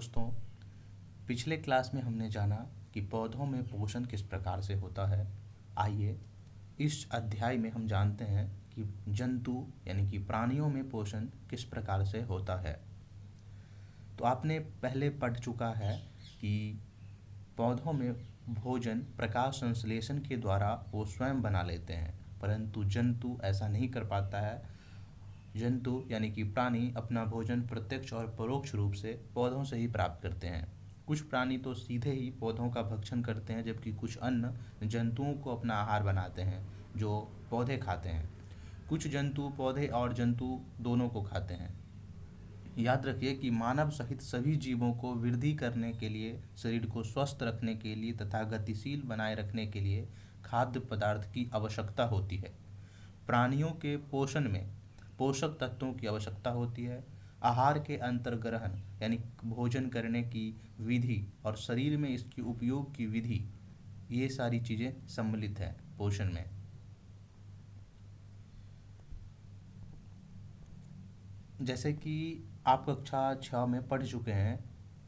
दोस्तों, पिछले क्लास में हमने जाना कि पौधों में पोषण किस प्रकार से होता है। आइए इस अध्याय में हम जानते हैं कि जंतु यानी कि प्राणियों में पोषण किस प्रकार से होता है। तो आपने पहले पढ़ चुका है कि पौधों में भोजन प्रकाश संश्लेषण के द्वारा वो स्वयं बना लेते हैं, परंतु जंतु ऐसा नहीं कर पाता है। जंतु यानी कि प्राणी अपना भोजन प्रत्यक्ष और परोक्ष रूप से पौधों से ही प्राप्त करते हैं। कुछ प्राणी तो सीधे ही पौधों का भक्षण करते हैं, जबकि कुछ अन्य जंतुओं को अपना आहार बनाते हैं जो पौधे खाते हैं। कुछ जंतु पौधे और जंतु दोनों को खाते हैं। याद रखिए कि मानव सहित सभी जीवों को वृद्धि करने के लिए, शरीर को स्वस्थ रखने के लिए तथा गतिशील बनाए रखने के लिए खाद्य पदार्थ की आवश्यकता होती है। प्राणियों के पोषण में पोषक तत्वों की आवश्यकता होती है। आहार के अंतर्ग्रहण यानी भोजन करने की विधि और शरीर में इसके उपयोग की विधि, ये सारी चीज़ें सम्मिलित हैं पोषण में। जैसे कि आप कक्षा 6 में पढ़ चुके हैं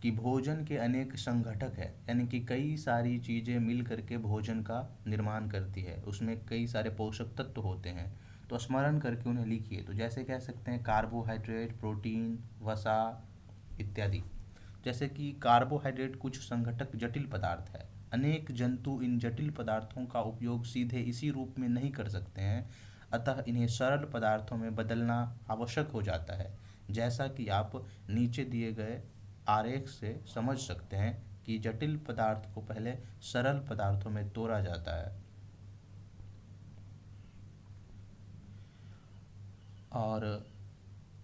कि भोजन के अनेक संघटक है, यानी कि कई सारी चीज़ें मिल करके भोजन का निर्माण करती है। उसमें कई सारे पोषक तत्व होते हैं, तो स्मरण करके उन्हें लिखिए। तो जैसे कह सकते हैं कार्बोहाइड्रेट, प्रोटीन, वसा इत्यादि। जैसे कि कार्बोहाइड्रेट कुछ संघटक जटिल पदार्थ है। अनेक जंतु इन जटिल पदार्थों का उपयोग सीधे इसी रूप में नहीं कर सकते हैं, अतः इन्हें सरल पदार्थों में बदलना आवश्यक हो जाता है। जैसा कि आप नीचे दिए गए आरेख से समझ सकते हैं कि जटिल पदार्थ को पहले सरल पदार्थों में तोड़ा जाता है, और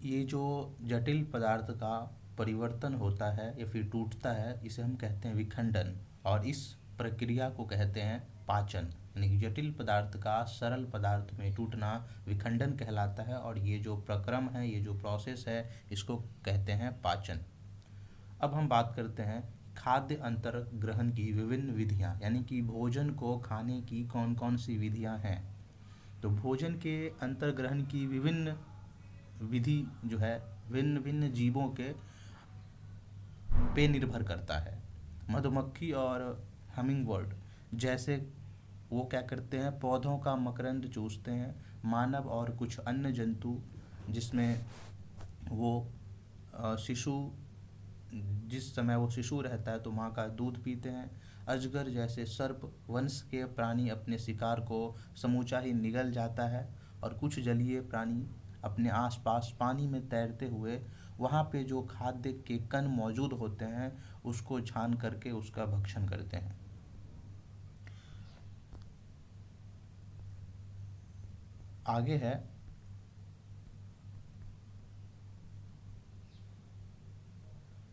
ये जो जटिल पदार्थ का परिवर्तन होता है या फिर टूटता है, इसे हम कहते हैं विखंडन, और इस प्रक्रिया को कहते हैं पाचन। यानी कि जटिल पदार्थ का सरल पदार्थ में टूटना विखंडन कहलाता है, और ये जो प्रक्रम है, ये जो प्रोसेस है, इसको कहते हैं पाचन। अब हम बात करते हैं खाद्य अंतर ग्रहण की विभिन्न विधियां, यानी कि भोजन को खाने की कौन कौन सी विधियां हैं। तो भोजन के अंतर ग्रहण की विभिन्न विधि जो है भिन्न भिन्न जीवों के पे निर्भर करता है। मधुमक्खी और हमिंगबर्ड जैसे वो क्या करते हैं, पौधों का मकरंद चूसते हैं। मानव और कुछ अन्य जंतु जिसमें वो शिशु जिस समय वो शिशु रहता है तो माँ का दूध पीते हैं। अजगर जैसे सर्प वंश के प्राणी अपने शिकार को समूचा ही निगल जाता है, और कुछ जलीय प्राणी अपने आसपास पानी में तैरते हुए वहाँ पे जो खाद्य के कण मौजूद होते हैं उसको छान करके उसका भक्षण करते हैं। आगे है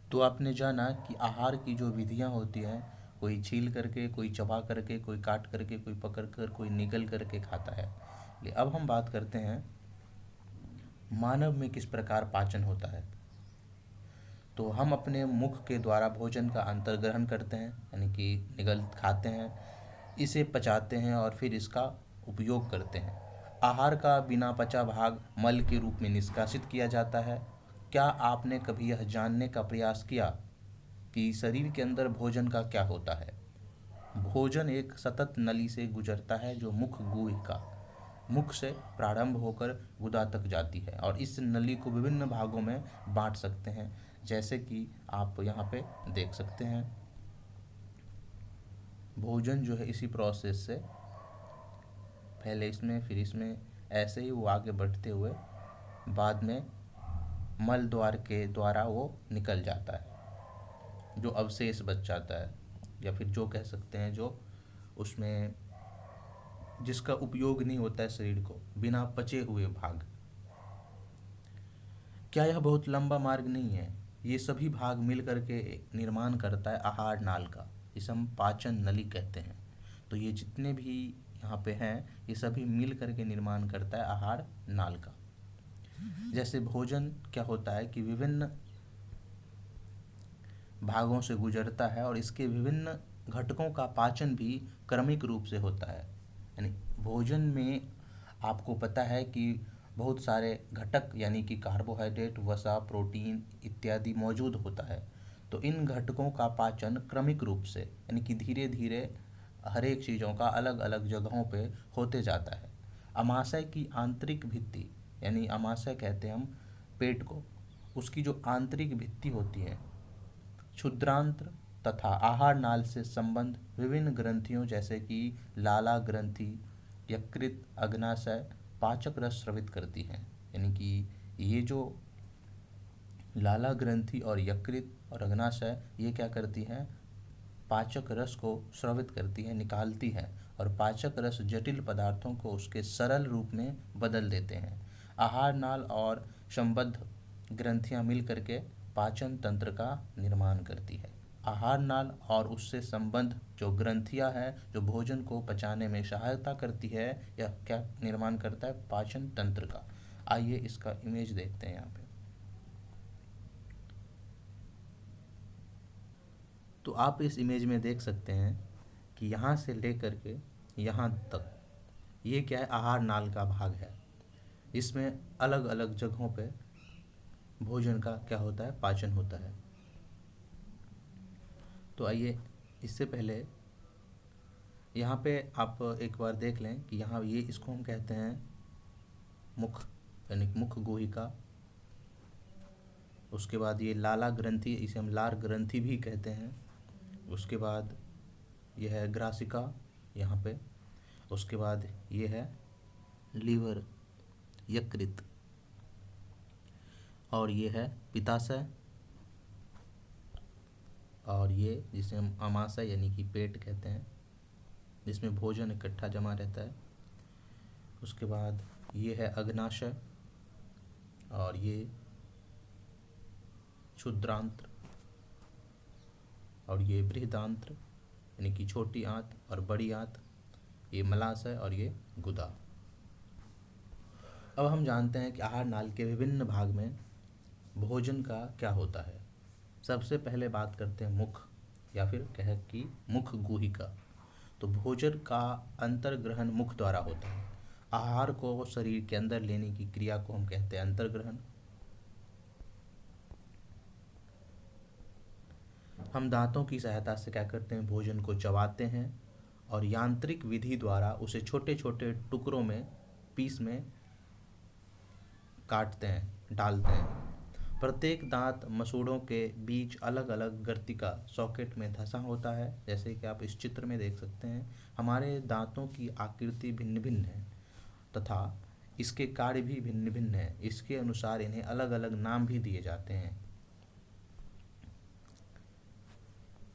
तो आपने जाना कि आहार की जो विधियां होती हैं, कोई छील करके, कोई चबा करके, कोई काट करके, कोई पकड़ कर, कोई निगल करके खाता है। अब हम बात करते हैं मानव में किस प्रकार पाचन होता है। तो हम अपने मुख के द्वारा भोजन का अंतर्ग्रहण करते हैं, यानी कि निगल खाते हैं, इसे पचाते हैं और फिर इसका उपयोग करते हैं। आहार का बिना पचा भाग मल के रूप में निष्कासित किया जाता है। क्या आपने कभी यह जानने का प्रयास किया कि शरीर के अंदर भोजन का क्या होता है। भोजन एक सतत नली से गुजरता है जो मुख से प्रारंभ होकर गुदा तक जाती है, और इस नली को विभिन्न भागों में बांट सकते हैं, जैसे कि आप यहाँ पे देख सकते हैं। भोजन जो है इसी प्रोसेस से पहले इसमें फिर इसमें ऐसे ही वो आगे बढ़ते हुए बाद में मल द्वार के द्वारा वो निकल जाता है। जो अवशेष बच जाता है, या फिर जो कह सकते हैं जो उसमें जिसका उपयोग नहीं होता है शरीर को, बिना पचे हुए भाग। क्या यह बहुत लंबा मार्ग नहीं है। ये सभी भाग मिल करके निर्माण करता है आहार नाल का, इसे हम पाचन नली कहते हैं। तो ये जितने भी यहाँ पे हैं ये सभी मिल करके निर्माण करता है आहार नाल का। जैसे भोजन क्या होता है कि विभिन्न भागों से गुजरता है, और इसके विभिन्न घटकों का पाचन भी क्रमिक रूप से होता है। यानी भोजन में आपको पता है कि बहुत सारे घटक यानी कि कार्बोहाइड्रेट, वसा, प्रोटीन इत्यादि मौजूद होता है। तो इन घटकों का पाचन क्रमिक रूप से यानी कि धीरे धीरे हर एक चीज़ों का अलग अलग जगहों पे होते जाता है। अमाशय की आंतरिक भित्ति, यानी अमाशय कहते हैं हम पेट को, उसकी जो आंतरिक भित्ति होती है, क्षुद्रांत्र तथा आहार नाल से संबंध विभिन्न ग्रंथियों जैसे कि लाला ग्रंथि, यकृत, अग्नाशय पाचक रस स्रवित करती हैं। यानी कि ये जो लाला ग्रंथि और यकृत और अग्नाशय ये क्या करती हैं, पाचक रस को स्रवित करती है, निकालती है, और पाचक रस जटिल पदार्थों को उसके सरल रूप में बदल देते हैं। आहार नाल और संबद्ध ग्रंथियां मिल करके पाचन तंत्र का निर्माण करती है। आहार नाल और उससे संबद्ध जो ग्रंथियां हैं जो भोजन को पचाने में सहायता करती है, यह क्या निर्माण करता है, पाचन तंत्र का। आइए इसका इमेज देखते हैं यहाँ पे। तो आप इस इमेज में देख सकते हैं कि यहाँ से लेकर के यहाँ तक ये क्या है, आहार नाल का भाग है। इसमें अलग अलग जगहों पे भोजन का क्या होता है, पाचन होता है। तो आइए इससे पहले यहाँ पे आप एक बार देख लें कि यहाँ ये इसको हम कहते हैं मुख, यानी मुख गुहिका। उसके बाद ये लाला ग्रंथि, इसे हम लार ग्रंथि भी कहते हैं। उसके बाद यह है ग्रासिका यहाँ पे। उसके बाद ये है लीवर, यकृत, और ये है पित्ताशय, और ये जिसे हम अमाशय यानी कि पेट कहते हैं, जिसमें भोजन इकट्ठा जमा रहता है। उसके बाद ये है अग्नाशय, और ये क्षुद्रांत्र, और ये बृहदांत्र यानी कि छोटी आंत और बड़ी आंत, ये मलाशय, और ये गुदा। अब हम जानते हैं कि आहार नाल के विभिन्न भाग में भोजन का क्या होता है। सबसे पहले बात करते हैं मुख, या फिर कह कि मुख गुहिका। तो भोजन का अंतर्ग्रहण मुख द्वारा होता है। आहार को शरीर के अंदर लेने की क्रिया को हम कहते हैं अंतर्ग्रहण। हम दांतों की सहायता से क्या करते हैं, भोजन को चबाते हैं और यांत्रिक विधि द्वारा उसे छोटे छोटे टुकड़ों में, पीस में काटते हैं, डालते हैं। प्रत्येक दांत मसूड़ों के बीच अलग अलग गर्तिका सॉकेट में धंसा होता है। जैसे कि आप इस चित्र में देख सकते हैं, हमारे दांतों की आकृति भिन्न भिन्न है तथा इसके कार्य भी भिन्न भिन्न है। इसके अनुसार इन्हें अलग अलग नाम भी दिए जाते हैं।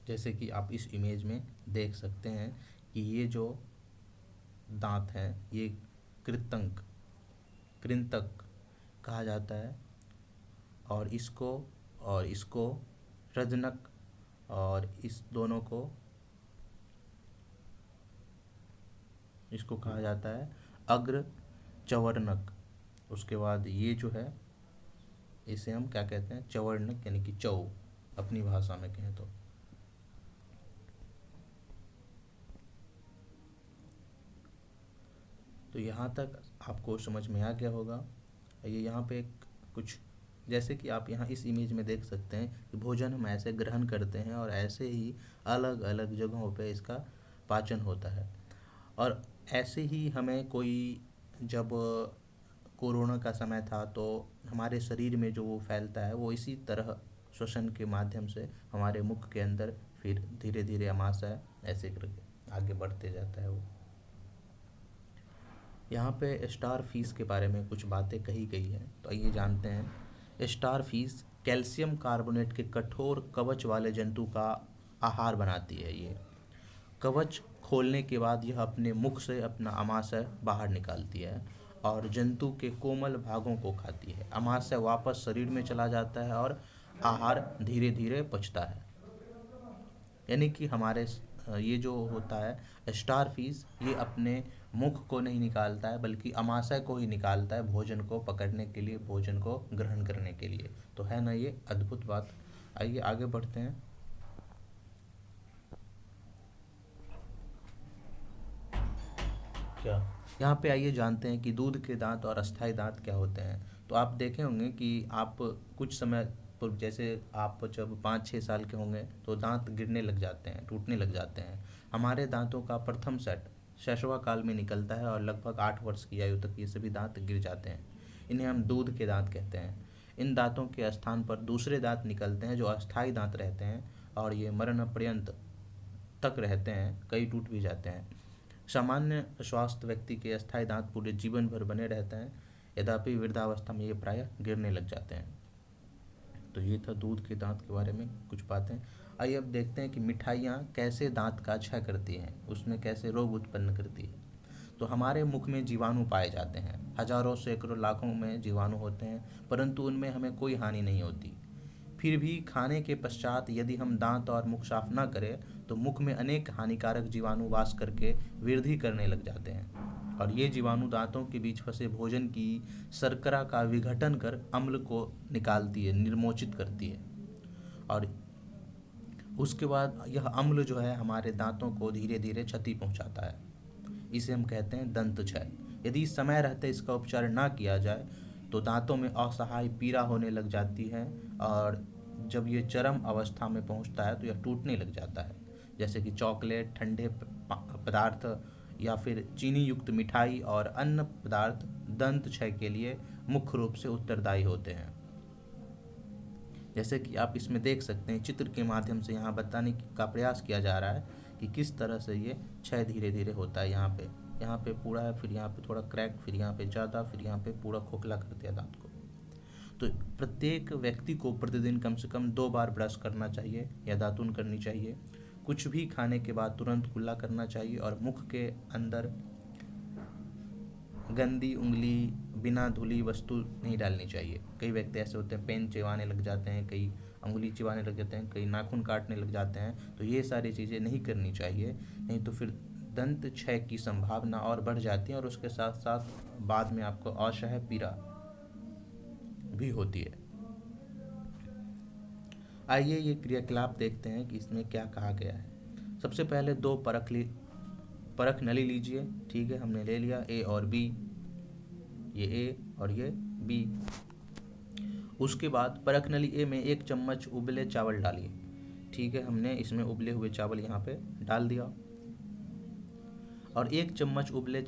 जैसे कि आप इस इमेज में देख सकते हैं कि ये जो दांत हैं ये कृंतक कहा जाता है, और इसको रजनक, और इस दोनों को इसको कहा जाता है अग्र चवर्णक। उसके बाद ये जो है इसे हम क्या कहते हैं, चवर्णक यानी कि चौ अपनी भाषा में कहें तो। तो यहाँ तक आपको समझ में आ गया होगा। ये यहाँ पे कुछ जैसे कि आप यहाँ इस इमेज में देख सकते हैं कि भोजन हम ऐसे ग्रहण करते हैं और ऐसे ही अलग अलग जगहों पे इसका पाचन होता है। और ऐसे ही हमें कोई, जब कोरोना का समय था तो हमारे शरीर में जो वो फैलता है वो इसी तरह श्वसन के माध्यम से हमारे मुख के अंदर, फिर धीरे धीरे अमाशय ऐसे करके आगे बढ़ते जाता है वो। यहाँ पे स्टार फिश के बारे में कुछ बातें कही गई हैं, तो आइए जानते हैं। स्टार फिश कैल्शियम कार्बोनेट के कठोर कवच वाले जंतु का आहार बनाती है। ये कवच खोलने के बाद यह अपने मुख से अपना अमाशय बाहर निकालती है और जंतु के कोमल भागों को खाती है। अमाशय वापस शरीर में चला जाता है और आहार धीरे धीरे पचता है। यानी कि हमारे ये जो होता है स्टार फिश, ये अपने मुख को नहीं निकालता है बल्कि अमाशय को ही निकालता है भोजन को पकड़ने के लिए, भोजन को ग्रहण करने के लिए। तो है ना ये अद्भुत बात। आइए आगे बढ़ते हैं। क्या यहाँ पे आइए जानते हैं कि दूध के दांत और अस्थायी दांत क्या होते हैं। तो आप देखे होंगे कि आप कुछ समय तो जैसे आप जब 5-6 साल के होंगे तो दांत गिरने लग जाते हैं, टूटने लग जाते हैं। हमारे दांतों का प्रथम सेट शैशव काल में निकलता है और लगभग 8 वर्ष की आयु तक ये सभी दांत गिर जाते हैं। इन्हें हम दूध के दांत कहते हैं। इन दांतों के स्थान पर दूसरे दांत निकलते हैं जो अस्थायी दांत रहते हैं और ये मरण पर्यंत तक रहते हैं, कई टूट भी जाते हैं। सामान्य स्वास्थ्य व्यक्ति के अस्थायी दांत पूरे जीवन भर बने रहते हैं, यद्यपि वृद्धावस्था में ये प्रायः गिरने लग जाते हैं। तो ये था दूध के दांत के बारे में कुछ बातें। आइए अब देखते हैं कि मिठाइयाँ कैसे दांत का क्षय करती हैं, उसमें कैसे रोग उत्पन्न करती है। तो हमारे मुख में जीवाणु पाए जाते हैं, हजारों सैकड़ों लाखों में जीवाणु होते हैं, परंतु उनमें हमें कोई हानि नहीं होती। फिर भी खाने के पश्चात यदि हम दांत और मुख साफ न करें तो मुख में अनेक हानिकारक जीवाणु वास करके वृद्धि करने लग जाते हैं और ये जीवाणु दांतों के बीच फंसे भोजन की शर्करा का विघटन कर अम्ल को निकालती है, निर्मोचित करती है। और उसके बाद यह अम्ल जो है हमारे दांतों को धीरे धीरे क्षति पहुंचाता है। इसे हम कहते हैं दंत क्षय। यदि समय रहते इसका उपचार ना किया जाए तो दांतों में असहाय पीड़ा होने लग जाती है और जब ये चरम अवस्था में पहुंचता है तो यह टूटने लग जाता है। जैसे कि चॉकलेट, ठंडे पदार्थ या फिर चीनी युक्त मिठाई और अन्य पदार्थ दंत क्षय के लिए मुख्य रूप से उत्तरदायी होते हैं। जैसे कि आप इसमें देख सकते हैं, चित्र के माध्यम से यहाँ बताने का प्रयास किया जा रहा है कि किस तरह से ये क्षय धीरे धीरे होता है। यहाँ पे पूरा है, फिर यहाँ पे थोड़ा क्रैक, फिर यहाँ पे ज़्यादा, फिर यहाँ पे पूरा खोखला कर दिया दांत को। तो प्रत्येक व्यक्ति को प्रतिदिन कम से कम 2 बार ब्रश करना चाहिए या दातुन करनी चाहिए। कुछ भी खाने के बाद तुरंत कुल्ला करना चाहिए और मुख के अंदर गंदी उंगली, बिना धुली वस्तु नहीं डालनी चाहिए। कई व्यक्ति ऐसे होते हैं पेन चिबाने लग जाते हैं, कई अंगुली चिबाने लग जाते हैं, कई नाखून काटने लग जाते हैं। तो ये सारी चीज़ें नहीं करनी चाहिए, नहीं तो फिर दंत क्षय की संभावना और बढ़ जाती है और उसके साथ साथ बाद में आपको असह्य पीड़ा भी होती है। आइए ये क्रियाकलाप देखते हैं कि इसमें क्या कहा गया है। सबसे पहले 2 परख नली लीजिए। ठीक है, हमने ले लिया ए और बी, ये ए और ये बी। उसके बाद परख नली ए में 1 चम्मच उबले चावल डालिए। ठीक है, हमने इसमें उबले हुए चावल यहाँ पे डाल दिया और 1 चम्मच उबले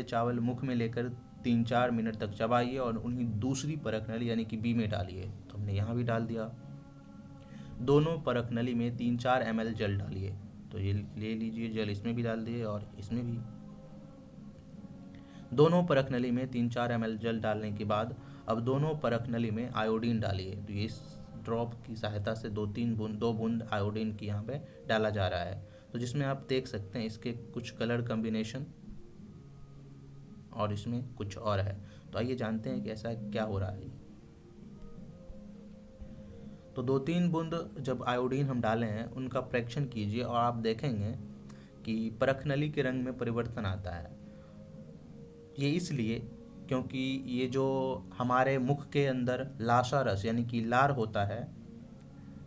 चावल मुख में लेकर 3-4 मिनट तक चबाइए और उन्हीं दूसरी परख नली यानी कि बी में डालिए। तो हमने यहाँ भी डाल दिया। दोनों परख नली में 3-4 ml जल डालिए। तो ये ले लीजिए, जल इसमें भी डाल दिए और इसमें भी। दोनों परख नली में 3-4 ml जल डालने के बाद अब दोनों परख नली में आयोडीन डालिए। तो ये इस ड्रॉप की सहायता से 2 बूंद आयोडीन की यहाँ पे डाला जा रहा है। तो जिसमें आप देख सकते हैं इसके कुछ कलर कॉम्बिनेशन और इसमें कुछ और है। तो आइए जानते हैं कि ऐसा क्या हो रहा है। तो 2-3 बूंद जब आयोडीन हम डाले हैं उनका प्रेक्षण कीजिए और आप देखेंगे कि परख नली के रंग में परिवर्तन आता है। ये इसलिए क्योंकि ये जो हमारे मुख के अंदर लाशा रस यानी कि लार होता है,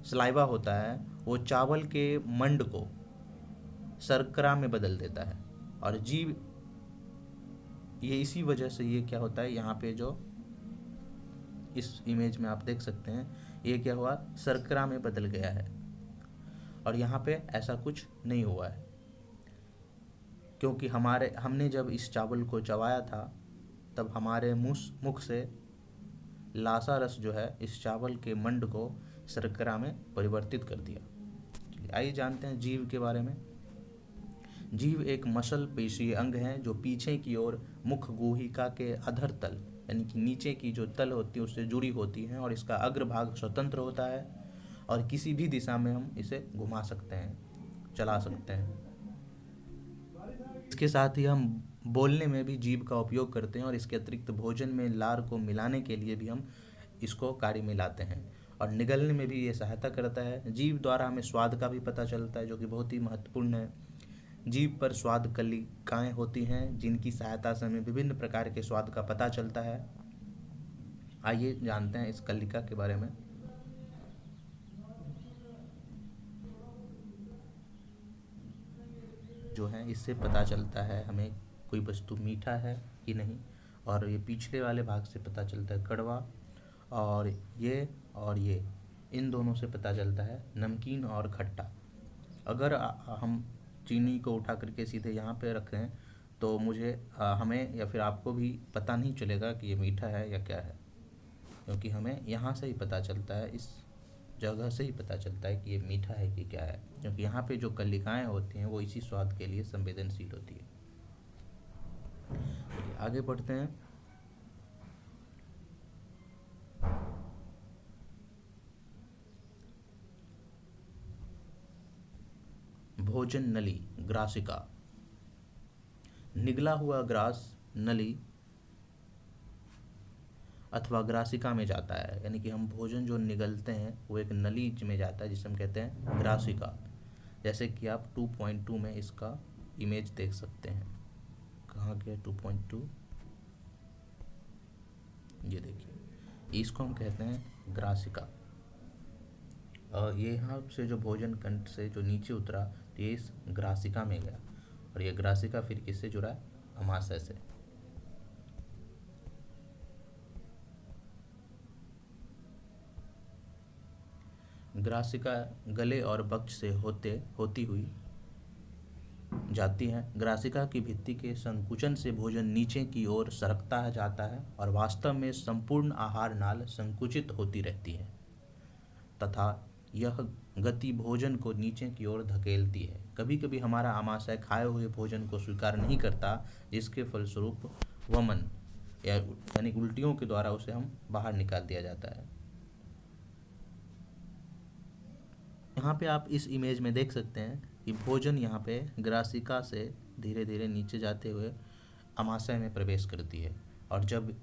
सलाइवा होता है, वो चावल के मंड को शर्करा में बदल देता है और जीव ये इसी वजह से ये क्या होता है, यहाँ पे जो इस इमेज में आप देख सकते हैं ये क्या हुआ, शर्करा में बदल गया है। और यहाँ पे ऐसा कुछ नहीं हुआ है क्योंकि हमने जब इस चावल को चबाया था तब हमारे मुख से लाशा रस जो है इस चावल के मंड को शर्करा में परिवर्तित कर दिया। आइए जानते हैं जीव के बारे में। जीव एक मसल पेशीय अंग है जो पीछे की ओर मुख गुहिका के अधर तल यानी कि नीचे की जो तल होती है उससे जुड़ी होती है और इसका अग्रभाग स्वतंत्र होता है और किसी भी दिशा में हम इसे घुमा सकते हैं, चला सकते हैं। इसके साथ ही हम बोलने में भी जीभ का उपयोग करते हैं और इसके अतिरिक्त भोजन में लार को मिलाने के लिए भी हम इसको कार्य में लाते हैं और निगलने में भी ये सहायता करता है। जीभ द्वारा हमें स्वाद का भी पता चलता है जो कि बहुत ही महत्वपूर्ण है। जीभ पर स्वाद कलिकाएँ होती हैं जिनकी सहायता से हमें विभिन्न प्रकार के स्वाद का पता चलता है। आइए जानते हैं इस कलिका के बारे में। जो है इससे पता चलता है हमें कोई वस्तु मीठा है कि नहीं, और ये पिछले वाले भाग से पता चलता है कड़वा, और ये इन दोनों से पता चलता है नमकीन और खट्टा। अगर हम चीनी को उठा करके सीधे यहाँ पे रखें तो हमें या फिर आपको भी पता नहीं चलेगा कि ये मीठा है या क्या है, क्योंकि हमें यहाँ से ही पता चलता है, इस जगह से ही पता चलता है कि ये मीठा है कि क्या है, क्योंकि यहाँ पे जो कलिकाएँ होती हैं वो इसी स्वाद के लिए संवेदनशील होती है। आगे बढ़ते हैं। भोजन नली, ग्रासिका। निगला हुआ ग्रास नली अथवा ग्रासिका में जाता है, यानी कि हम भोजन जो निगलते हैं वो एक नली में जाता है जिसे हम कहते हैं ग्रासिका। जैसे कि आप 2.2 में इसका इमेज देख सकते हैं। कहाँ गया 2.2? ये देखिए, इसको हम कहते हैं ग्रासिका। और ये यहाँ से जो भोजन कंठ से जो नीचे उतरा तो ये इस ग्रासिका में गया, और ये ग्रासिका फिर किससे जुड़ा है? अमाशय से। ग्रासिका गले और वक्ष से होती हुई जाती है। ग्रासिका की भित्ति के संकुचन से भोजन नीचे की ओर सरकता जाता है और वास्तव में संपूर्ण आहार नाल संकुचित होती रहती है तथा यह गति भोजन को नीचे की ओर धकेलती है। कभी कभी हमारा आमाशय खाए हुए भोजन को स्वीकार नहीं करता, जिसके फलस्वरूप वमन यानी उल्टियों के द्वारा उसे हम बाहर निकाल दिया जाता है। यहाँ पे आप इस इमेज में देख सकते हैं कि भोजन यहाँ पे ग्रासिका से धीरे धीरे नीचे जाते हुए अमाशय में प्रवेश करती है, और जब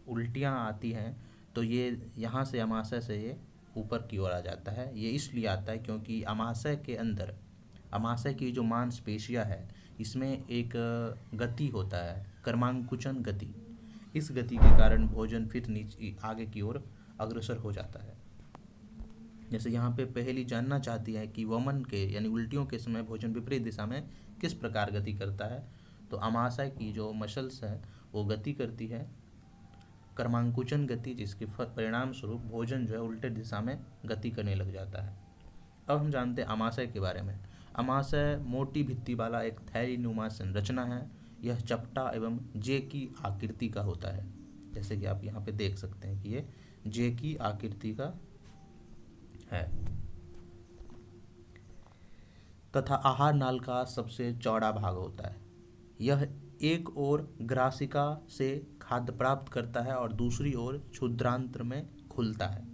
उल्टियाँ आती हैं तो ये यहाँ से अमाशय से ये ऊपर की ओर आ जाता है। ये इसलिए आता है क्योंकि अमाशय के अंदर, अमाशय की जो मांसपेशियाँ है इसमें एक गति होता है, कर्मांकुचन गति। इस गति के कारण भोजन फिर नीचे आगे की ओर अग्रसर हो जाता है। जैसे यहाँ पे पहेली जानना चाहती है कि वमन के यानी उल्टियों के समय भोजन विपरीत दिशा में किस प्रकार गति करता है, तो अमाशय की जो मसल्स है वो गति करती है कर्मांकुचन गति, जिसके परिणाम स्वरूप भोजन जो है उल्टे दिशा में गति करने लग जाता है। अब हम जानते हैं अमाशय के बारे में। अमाशय मोटी भित्ति वाला एक थैली नुमा संरचना है। यह चपटा एवं जे की आकृति का होता है, जैसे कि आप यहाँ पे देख सकते हैं कि ये जे की आकृति का है, तथा आहार नाल का सबसे चौड़ा भाग होता है। यह एक ओर ग्रासिका से खाद्य प्राप्त करता है और दूसरी ओर क्षुद्रांत्र में खुलता है।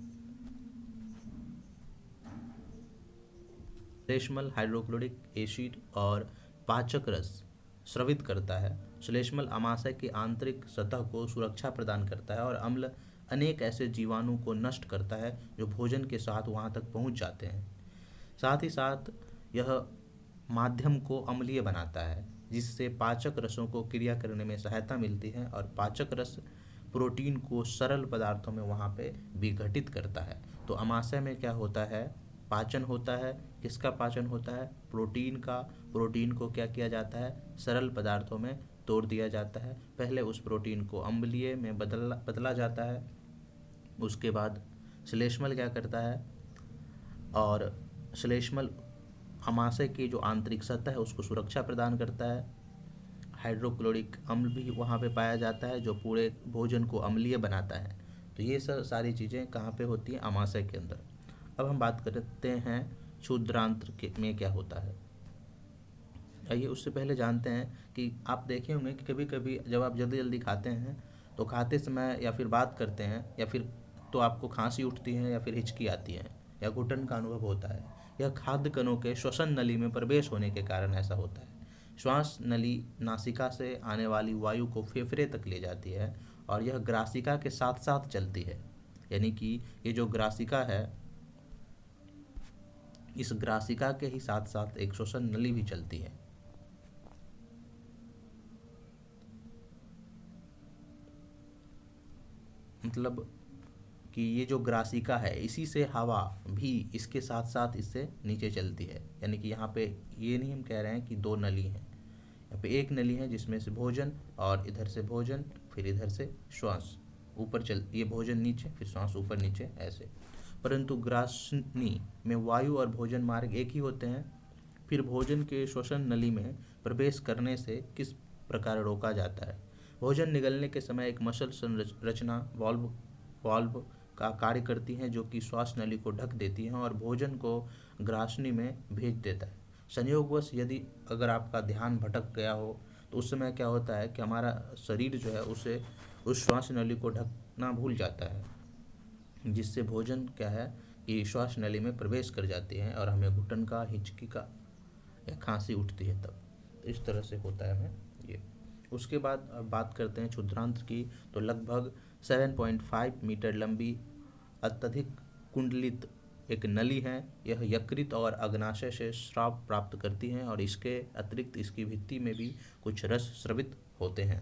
श्लेष्मल हाइड्रोक्लोरिक एसिड और पाचक रस स्रवित करता है। श्लेष्मल अमाशय की आंतरिक सतह को सुरक्षा प्रदान करता है और अम्ल अनेक ऐसे जीवाणु को नष्ट करता है जो भोजन के साथ वहां तक पहुंच जाते हैं। साथ ही साथ यह माध्यम को अम्लीय बनाता है, जिससे पाचक रसों को क्रिया करने में सहायता मिलती है, और पाचक रस प्रोटीन को सरल पदार्थों में वहाँ पे विघटित करता है। तो अमाशय में क्या होता है? पाचन होता है। किसका पाचन होता है? प्रोटीन का। प्रोटीन को क्या किया जाता है? सरल पदार्थों में तोड़ दिया जाता है। पहले उस प्रोटीन को अम्लीय में बदला जाता है, उसके बाद श्लेष्मल क्या करता है, और श्लेष्मल अमाशय की जो आंतरिक सतह है उसको सुरक्षा प्रदान करता है। हाइड्रोक्लोरिक अम्ल भी वहाँ पे पाया जाता है जो पूरे भोजन को अम्लीय बनाता है। तो ये सारी चीज़ें कहाँ पे होती हैं? अमाशय के अंदर। अब हम बात करते हैं क्षुद्रांत्र में क्या होता है। आइए उससे पहले जानते हैं कि आप देखे होंगे कि कभी कभी जब आप जल्दी जल्दी खाते हैं तो खाते समय या फिर बात करते हैं या फिर तो आपको खांसी उठती है या फिर हिचकी आती है या घुटन का अनुभव होता है। यह खाद्य कणों के श्वसन नली में प्रवेश होने के कारण ऐसा होता है। श्वास नली नासिका से आने वाली वायु को फेफड़े तक ले जाती है और यह ग्रासिका के साथ साथ चलती है, यानी कि ये जो ग्रासिका है इस ग्रासिका के ही साथ साथ एक श्वसन नली भी चलती है। मतलब कि ये जो ग्रासिका है इसी से हवा भी इसके साथ साथ इससे नीचे चलती है, यानी कि यहाँ पे ये नहीं हम कह रहे हैं कि दो नली हैं, यहाँ पे एक नली है जिसमें से भोजन और इधर से भोजन फिर इधर से श्वास ऊपर चल, ये भोजन नीचे, फिर श्वास ऊपर नीचे ऐसे। परंतु ग्रासनी में वायु और भोजन मार्ग एक ही होते हैं। फिर भोजन के श्वसन नली में प्रवेश करने से किस प्रकार रोका जाता है? भोजन निगलने के समय एक मसल संरचना वाल्व वाल्व का कार्य करती हैं जो कि श्वास नली को ढक देती हैं और भोजन को ग्रासनी में भेज देता है। संयोगवश यदि अगर आपका ध्यान भटक गया हो तो उस समय क्या होता है कि हमारा शरीर जो है उसे उस श्वास नली को ढकना भूल जाता है, जिससे भोजन क्या है कि श्वास नली में प्रवेश कर जाती है और हमें घुटन का, हिचकी का या खांसी उठती है तब। इस तरह से होता है हमें ये। उसके बाद अब बात करते हैं क्षुद्रांत्र की। तो लगभग 7.5 मीटर लंबी अत्यधिक कुंडलित एक नली है। यह यकृत और अग्नाशय से स्राव प्राप्त करती है और इसके अतिरिक्त इसकी भित्ति में भी कुछ रस स्रवित होते हैं।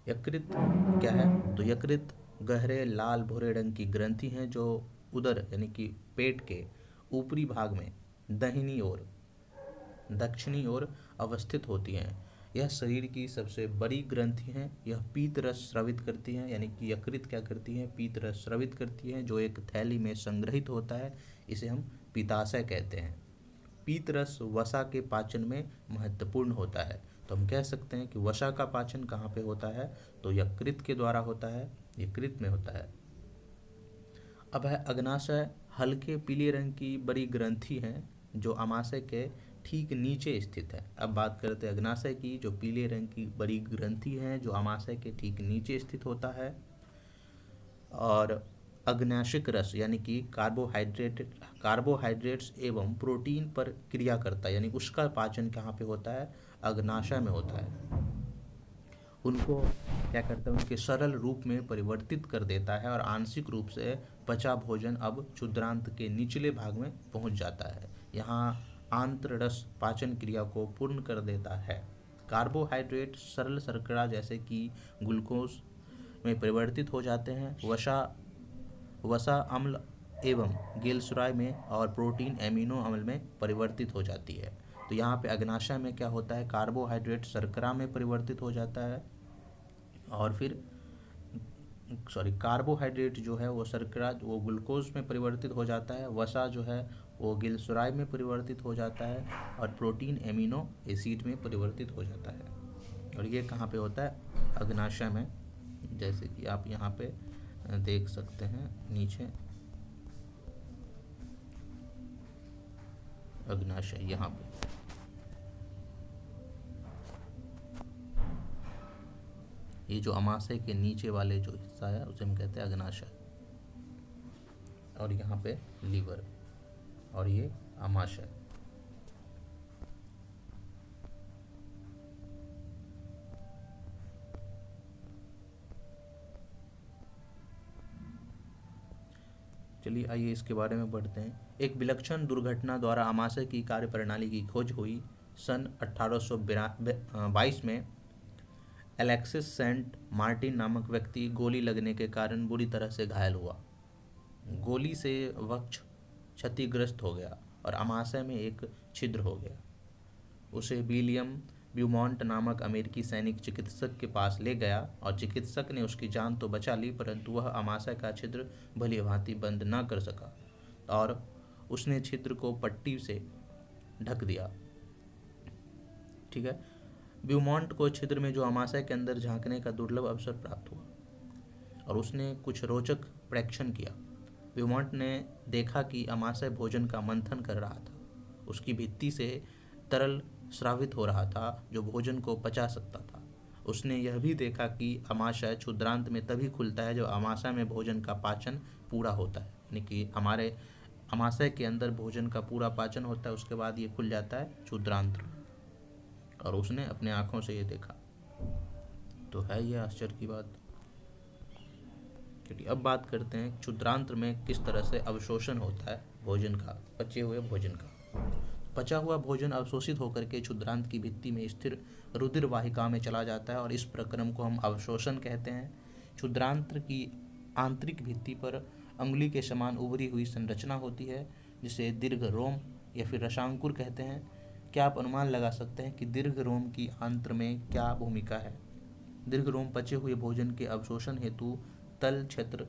यकृत क्या है? तो यकृत गहरे लाल भूरे रंग की ग्रंथि हैं जो उदर यानी कि पेट के ऊपरी भाग में दाहिनी ओर दक्षिणी ओर अवस्थित होती हैं। यह शरीर की सबसे बड़ी ग्रंथि है। यह पीत रस स्रावित करती है, यानी कि यकृत क्या करती है? पीत रस स्रावित करती है जो एक थैली में संग्रहित होता है। इसे हम पित्ताशय कहते हैं। पीत रस वसा के पाचन में महत्वपूर्ण होता है। तो हम कह सकते हैं कि वसा का पाचन कहाँ पे होता है? तो यकृत के द्वारा होता है, यकृत में होता है। अब है अग्नाशय। हल्के पीले रंग की बड़ी ग्रंथि है जो अमाशय के ठीक नीचे स्थित है। अब बात करते हैं अग्नाशय की, जो पीले रंग की बड़ी ग्रंथि है जो अमाशय के ठीक नीचे स्थित होता है। और अग्नाशिक रस यानी कि कार्बोहाइड्रेट्स एवं प्रोटीन पर क्रिया करता है, यानी उसका पाचन कहाँ पे होता है? अग्नाशय में होता है। उनको क्या करता है? उनके सरल रूप में परिवर्तित कर देता है और आंशिक रूप से पचा भोजन अब क्षुद्रांत के निचले भाग में पहुंच जाता है। यहाँ आंत्र रस पाचन क्रिया को पूर्ण कर देता है। कार्बोहाइड्रेट सरल शर्करा जैसे कि ग्लूकोज में परिवर्तित हो जाते हैं। वसा अम्ल एवं गेलसुराय में, और प्रोटीन एमिनो अम्ल में परिवर्तित हो जाती है। तो यहाँ पे अग्नाशय में क्या होता है? कार्बोहाइड्रेट शर्करा में परिवर्तित हो जाता है और फिर कार्बोहाइड्रेट जो है वो शर्करा वो ग्लूकोज में परिवर्तित हो जाता है। वसा जो है वो गिलसुराय में परिवर्तित हो जाता है और प्रोटीन एमिनो एसिड में परिवर्तित हो जाता है। और ये कहाँ पे होता है? अग्नाशय में, जैसे कि आप यहाँ पे देख सकते हैं नीचे अग्नाशय यहाँ पे। ये जो अमाशय के नीचे वाले जो हिस्सा है उसे हम कहते हैं अग्नाशय। और यहाँ पे लीवर और ये अमाशय। चलिए आइए इसके बारे में बढ़ते हैं। एक विलक्षण दुर्घटना द्वारा अमाशय की कार्यप्रणाली की खोज हुई। सन 1822 में एलेक्सिस सेंट मार्टिन नामक व्यक्ति गोली लगने के कारण बुरी तरह से घायल हुआ। गोली से वक्ष क्षतिग्रस्त हो गया और अमाशय में एक छिद्र हो गया। उसे विलियम ब्यूमॉन्ट नामक अमेरिकी सैनिक चिकित्सक के पास ले गया और चिकित्सक ने उसकी जान तो बचा ली, परंतु वह अमाशय का छिद्र भली भांति बंद न कर सका और उसने छिद्र को पट्टी से ढक दिया। ठीक है। ब्यूमॉन्ट को छिद्र में जो अमाशय के अंदर झांकने का दुर्लभ अवसर प्राप्त हुआ और उसने कुछ रोचक प्रेक्षण किया। ब्यूमॉन्ट ने देखा कि अमाशय भोजन का मंथन कर रहा था। उसकी भित्ति से तरल स्रावित हो रहा था जो भोजन को पचा सकता था। उसने यह भी देखा कि अमाशय क्षुद्रांत में तभी खुलता है जब अमाशय में भोजन का पाचन पूरा होता है, यानी कि हमारे अमाशय के अंदर भोजन का पूरा पाचन होता है, उसके बाद ये खुल जाता है क्षुद्रांत। और उसने अपने आंखों से ये देखा। तो है ये आश्चर्य की बात। क्योंकि अब बात करते हैं क्षुद्रांत्र में किस तरह से अवशोषण होता है भोजन का, पचे हुए भोजन का। पचा हुआ भोजन अवशोषित होकर के क्षुद्रांत की भित्ति में स्थिर रुधिर वाहिका में चला जाता है और इस प्रक्रम को हम अवशोषण कहते हैं। क्षुद्रांत्र की आंतरिक भित्ति पर अंगुली के समान उभरी हुई संरचना होती है जिसे दीर्घ रोम या फिर रसांकुर कहते हैं। क्या आप अनुमान लगा सकते हैं कि दीर्घ रोम की आंत्र में क्या भूमिका है? दीर्घ रोम पचे हुए भोजन के अवशोषण हेतु तल क्षेत्र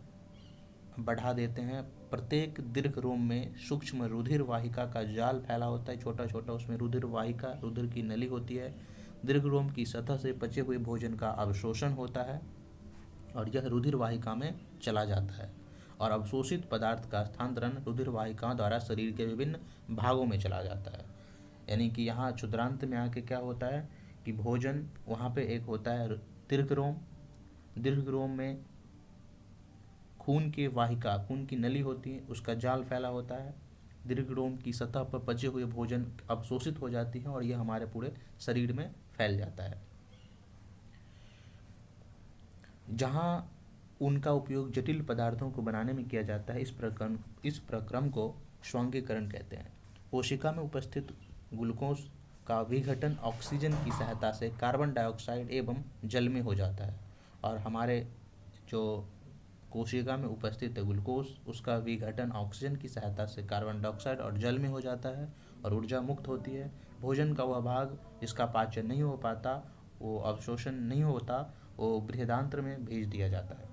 बढ़ा देते हैं। प्रत्येक दीर्घ रोम में सूक्ष्म रुधिर वाहिका का जाल फैला होता है, छोटा छोटा, उसमें रुधिर वाहिका, रुधिर की नली होती है। दीर्घ रोम की सतह से पचे हुए भोजन का अवशोषण होता है और यह रुधिर वाहिका में चला जाता है और अवशोषित पदार्थ का स्थानांतरण रुधिर वाहिकाओं द्वारा शरीर के विभिन्न भागों में चला जाता है। यानी कि यहाँ क्षुद्रांत में आके क्या होता है कि भोजन वहाँ पे एक होता है दीर्घ रोम, दीर्घ रोम में खून की वाहिका, खून की नली होती है, उसका जाल फैला होता है। दीर्घ रोम की सतह पर पचे हुए भोजन अवशोषित हो जाती है और यह हमारे पूरे शरीर में फैल जाता है। जहाँ उनका उपयोग जटिल पदार्थों को बनाने में किया जाता है, इस प्रक्रम को श्वंगीकरण कहते हैं। कोशिका में उपस्थित ग्लूकोज का विघटन ऑक्सीजन की सहायता से कार्बन डाइऑक्साइड एवं जल में हो जाता है और हमारे जो कोशिका में उपस्थित है ग्लूकोज, उसका विघटन ऑक्सीजन की सहायता से कार्बन डाइऑक्साइड और जल में हो जाता है और ऊर्जा मुक्त होती है। भोजन का वह भाग जिसका पाचन नहीं हो पाता, वो अवशोषण नहीं होता, वो बृहदांत्र में भेज दिया जाता है।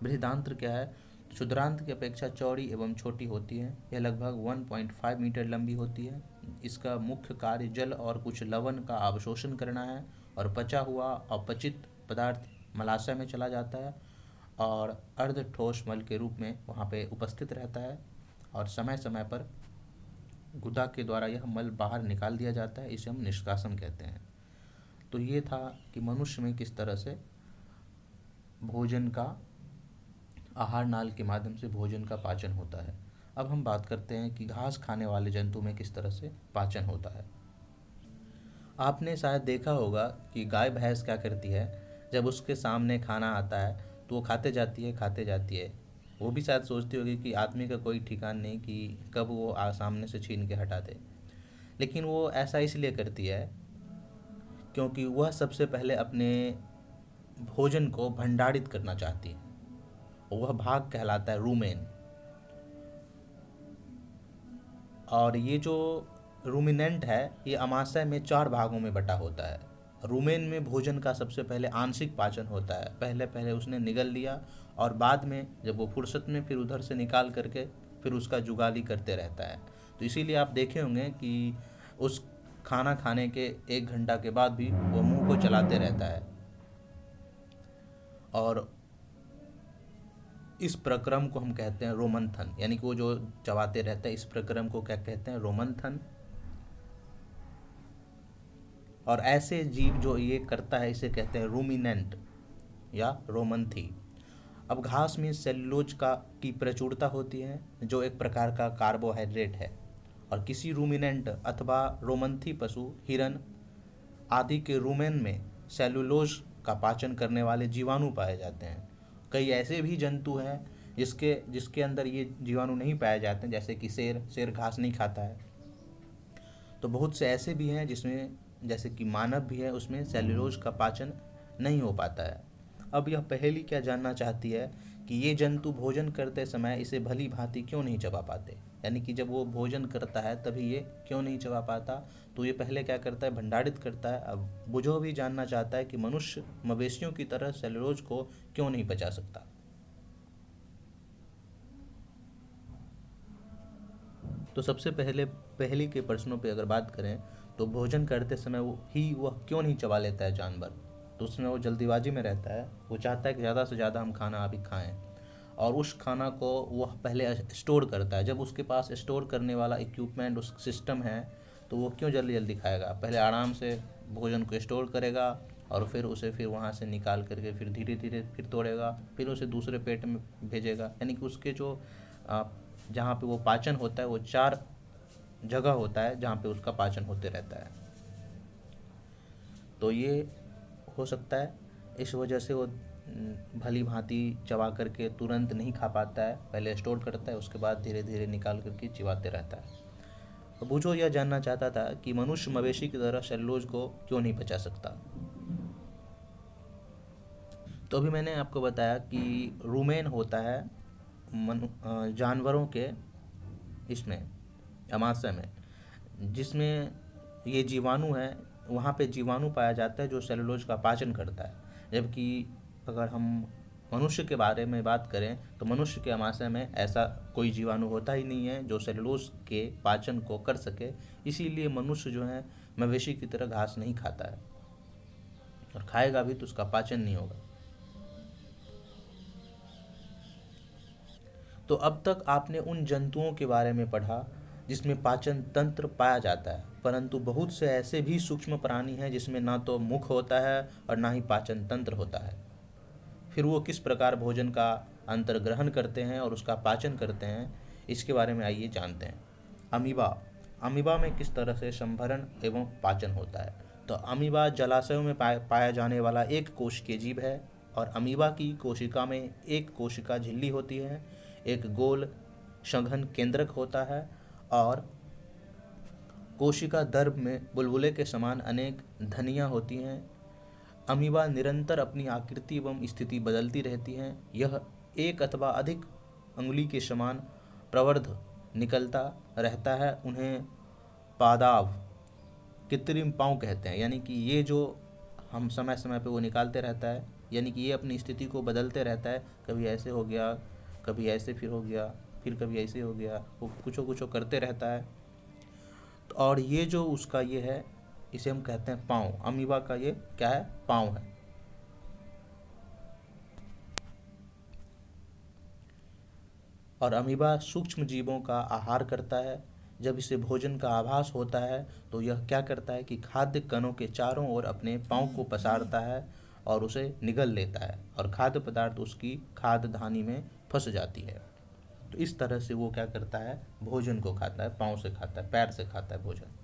बृहदांत्र क्या है? क्षुद्रांत की अपेक्षा चौड़ी एवं छोटी होती है। यह लगभग 1.5 मीटर लंबी होती है। इसका मुख्य कार्य जल और कुछ लवण का अवशोषण करना है और पचा हुआ अपचित पदार्थ मलाशय में चला जाता है और अर्ध ठोस मल के रूप में वहाँ पे उपस्थित रहता है और समय समय पर गुदा के द्वारा यह मल बाहर निकाल दिया जाता है। इसे हम निष्कासन कहते हैं। तो ये था कि मनुष्य में किस तरह से भोजन का, आहार नाल के माध्यम से भोजन का पाचन होता है। अब हम बात करते हैं कि घास खाने वाले जंतु में किस तरह से पाचन होता है। आपने शायद देखा होगा कि गाय भैंस क्या करती है, जब उसके सामने खाना आता है तो वो खाते जाती है, खाते जाती है। वो भी शायद सोचती होगी कि आदमी का कोई ठिकान नहीं कि कब वो सामने से छीन के हटा दे। लेकिन वो ऐसा इसलिए करती है क्योंकि वह सबसे पहले अपने भोजन को भंडारित करना चाहती है। वह भाग कहलाता है रूमेन। और ये जो रूमिनेंट है, ये अमाशय में 4 भागों में बटा होता है। रूमेन में भोजन का सबसे पहले आंशिक पाचन होता है। पहले पहले उसने निगल लिया और बाद में जब वो फुर्सत में फिर उधर से निकाल करके फिर उसका जुगाली करते रहता है। तो इसीलिए आप देखे होंगे कि उस खाना खाने के 1 घंटा के बाद भी वो मुंह को चलाते रहता है। और इस प्रक्रम को हम कहते हैं रोमंथन, यानी कि वो जो चबाते रहता है, इस प्रक्रम को क्या कहते हैं? रोमंथन। और ऐसे जीव जो ये करता है इसे कहते हैं रूमिनेंट या रोमंथी। अब घास में सेल्यूलोज की प्रचुरता होती है, जो एक प्रकार का कार्बोहाइड्रेट है। और किसी रूमिनेंट अथवा रोमंथी पशु, हिरन आदि के रूमेन में सेल्यूलोज का पाचन करने वाले जीवाणु पाए जाते हैं। कई ऐसे भी जंतु हैं जिसके अंदर ये जीवाणु नहीं पाए जाते हैं, जैसे कि शेर घास नहीं खाता है। तो बहुत से ऐसे भी हैं जिसमें, जैसे कि मानव भी है, उसमें सेल्यूलोज का पाचन नहीं हो पाता है। अब यह पहेली क्या जानना चाहती है कि ये जंतु भोजन करते समय इसे भली भांति क्यों नहीं चबा पाते, यानी कि जब वो भोजन करता है तभी ये क्यों नहीं चबा पाता। तो ये पहले क्या करता है? भंडारित करता है। अब बुझो भी जानना चाहता है कि मनुष्य मवेशियों की तरह सेल्यूलोज को क्यों नहीं पचा सकता। तो सबसे पहले के प्रश्नों पे अगर बात करें तो भोजन करते समय वह क्यों नहीं चबा लेता है जानवर। तो उसमें वो जल्दीबाजी में रहता है। वो चाहता है कि ज़्यादा से ज़्यादा हम खाना अभी खाएं और उस खाना को वह पहले स्टोर करता है। जब उसके पास स्टोर करने वाला इक्विपमेंट, उस सिस्टम है, तो वो क्यों जल्दी जल्दी खाएगा? पहले आराम से भोजन को स्टोर करेगा और फिर उसे फिर वहाँ से निकाल करके फिर धीरे धीरे फिर तोड़ेगा, फिर उसे दूसरे पेट में भेजेगा। यानी कि उसके जो जहाँ पे वो पाचन होता है वो 4 जगह होता है जहाँ पे उसका पाचन होते रहता है। तो ये हो सकता है इस वजह से वो भली भांति चबा करके तुरंत नहीं खा पाता है, पहले स्टोर करता है, उसके बाद धीरे धीरे निकाल करके चिबाते रहता है। तो बूझो यह जानना चाहता था कि मनुष्य मवेशी की तरह सेल्यूलोज को क्यों नहीं पचा सकता। तो अभी मैंने आपको बताया कि रूमेन होता है जानवरों के इसमें अमाशय में, जिसमें ये जीवाणु है वहाँ पे जीवाणु पाया जाता है जो सेलुलोज का पाचन करता है। जबकि अगर हम मनुष्य के बारे में बात करें तो मनुष्य के आमाशय में ऐसा कोई जीवाणु होता ही नहीं है जो सेलुलोज के पाचन को कर सके। इसीलिए मनुष्य जो है मवेशी की तरह घास नहीं खाता है, और खाएगा भी तो उसका पाचन नहीं होगा। तो अब तक आपने उन जंतुओं के बारे में पढ़ा जिसमें पाचन तंत्र पाया जाता है, परंतु बहुत से ऐसे भी सूक्ष्म प्राणी हैं जिसमें ना तो मुख होता है और ना ही पाचन तंत्र होता है। फिर वो किस प्रकार भोजन का अंतर्ग्रहण करते हैं और उसका पाचन करते हैं, इसके बारे में आइए जानते हैं। अमीबा। अमीबा में किस तरह से संभरण एवं पाचन होता है। तो अमीबा जलाशयों में पाया जाने वाला एक कोशिकीय जीव है, और अमीबा की कोशिका में एक कोशिका झिल्ली होती है, एक गोल सघन केंद्रक होता है, और कोशिका गर्भ में बुलबुले के समान अनेक धनियाँ होती हैं। अमीबा निरंतर अपनी आकृति एवं स्थिति बदलती रहती हैं। यह एक अथवा अधिक अंगुली के समान प्रवर्ध निकलता रहता है। उन्हें पादाव, कृत्रिम पाँव कहते हैं, यानी कि ये जो हम समय समय पे वो निकालते रहता है, यानी कि ये अपनी स्थिति को बदलते रहता है। कभी ऐसे हो गया, कभी ऐसे फिर हो गया, फिर कभी ऐसे हो गया, वो कुछ करते रहता है। तो और ये जो उसका ये है, इसे हम कहते हैं पाँव। अमीबा का ये क्या है, पाँव है। और अमीबा सूक्ष्म जीवों का आहार करता है। जब इसे भोजन का आभास होता है तो यह क्या करता है कि खाद्य कणों के चारों ओर अपने पाँव को पसारता है और उसे निगल लेता है, और खाद्य पदार्थ उसकी खाद्य धानी में फंस जाती है। तो इस तरह से वो क्या करता है, भोजन को खाता है, पाँव से खाता है, पैर से खाता है भोजन।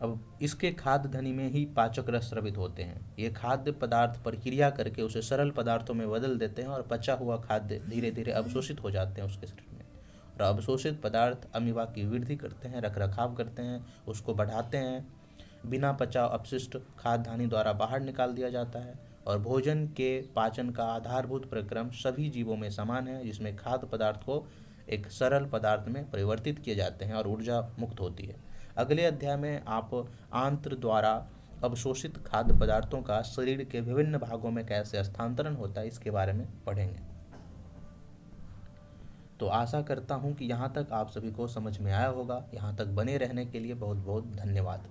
अब इसके खाद्य धनी में ही पाचक रस स्रावित होते हैं। ये खाद्य पदार्थ प्रक्रिया करके उसे सरल पदार्थों में बदल देते हैं, और पचा हुआ खाद्य धीरे धीरे अवशोषित हो जाते हैं उसके शरीर में। और अवशोषित पदार्थ अमीबा की वृद्धि करते हैं, रख रखाव करते हैं, उसको बढ़ाते हैं। बिना पचा अपशिष्ट खाद्य धानी द्वारा बाहर निकाल दिया जाता है। और भोजन के पाचन का आधारभूत प्रक्रम सभी जीवों में समान है, जिसमें खाद्य पदार्थ को एक सरल पदार्थ में परिवर्तित किए जाते हैं और ऊर्जा मुक्त होती है। अगले अध्याय में आप आंत्र द्वारा अवशोषित खाद्य पदार्थों का शरीर के विभिन्न भागों में कैसे हस्तांतरण होता है, इसके बारे में पढ़ेंगे। तो आशा करता हूँ कि यहाँ तक आप सभी को समझ में आया होगा। यहाँ तक बने रहने के लिए बहुत बहुत धन्यवाद।